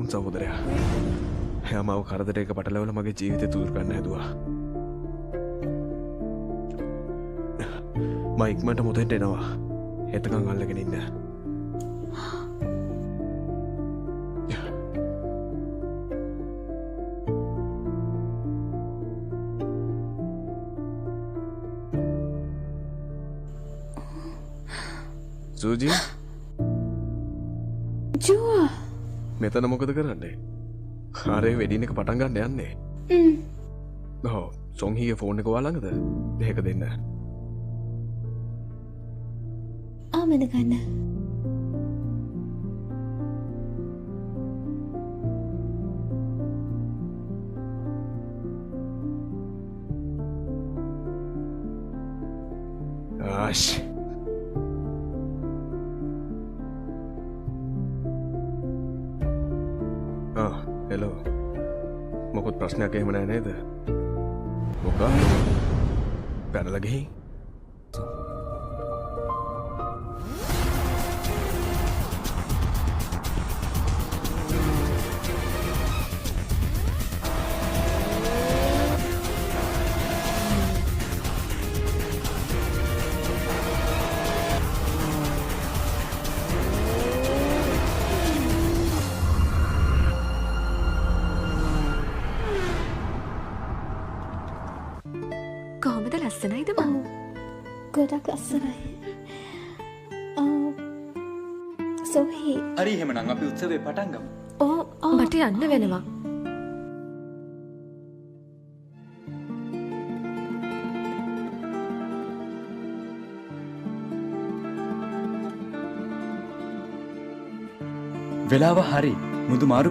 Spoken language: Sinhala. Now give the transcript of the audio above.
තරුණ සහෝදරයා. එයා මාව කරදරයක පටලවල මගේ ජීවිතය තුරු කරන්න හැදුවා. මම ඉක්මනට මොතෙන්ට එනවා. එතකන් අල්ලගෙන ඉන්න. සූජි ජෝ මෙතන මොකද කරන්නේ? ආරේ වෙඩින් එක පටන් ගන්න යන්නේ. ඔව් සොන්හිගේ ෆෝන් එක ඔයාලඟද? දෙක දෙන්න. ආමද ගන්න. ආෂ් හෙලෝ මොකොත් ප්‍රශ්නයක් එහෙම නෑ නේද? මොකක්? පැනලා ගිහින් කොහොමද ලස්සනයිද මම? ගොඩක් ලස්සනයි. සොහි. හරි එහෙමනම් අපි උත්සවය පටන් ගමු. ඕ මට යන්න වෙනවා. වෙලාව හරි. මුදු මාරු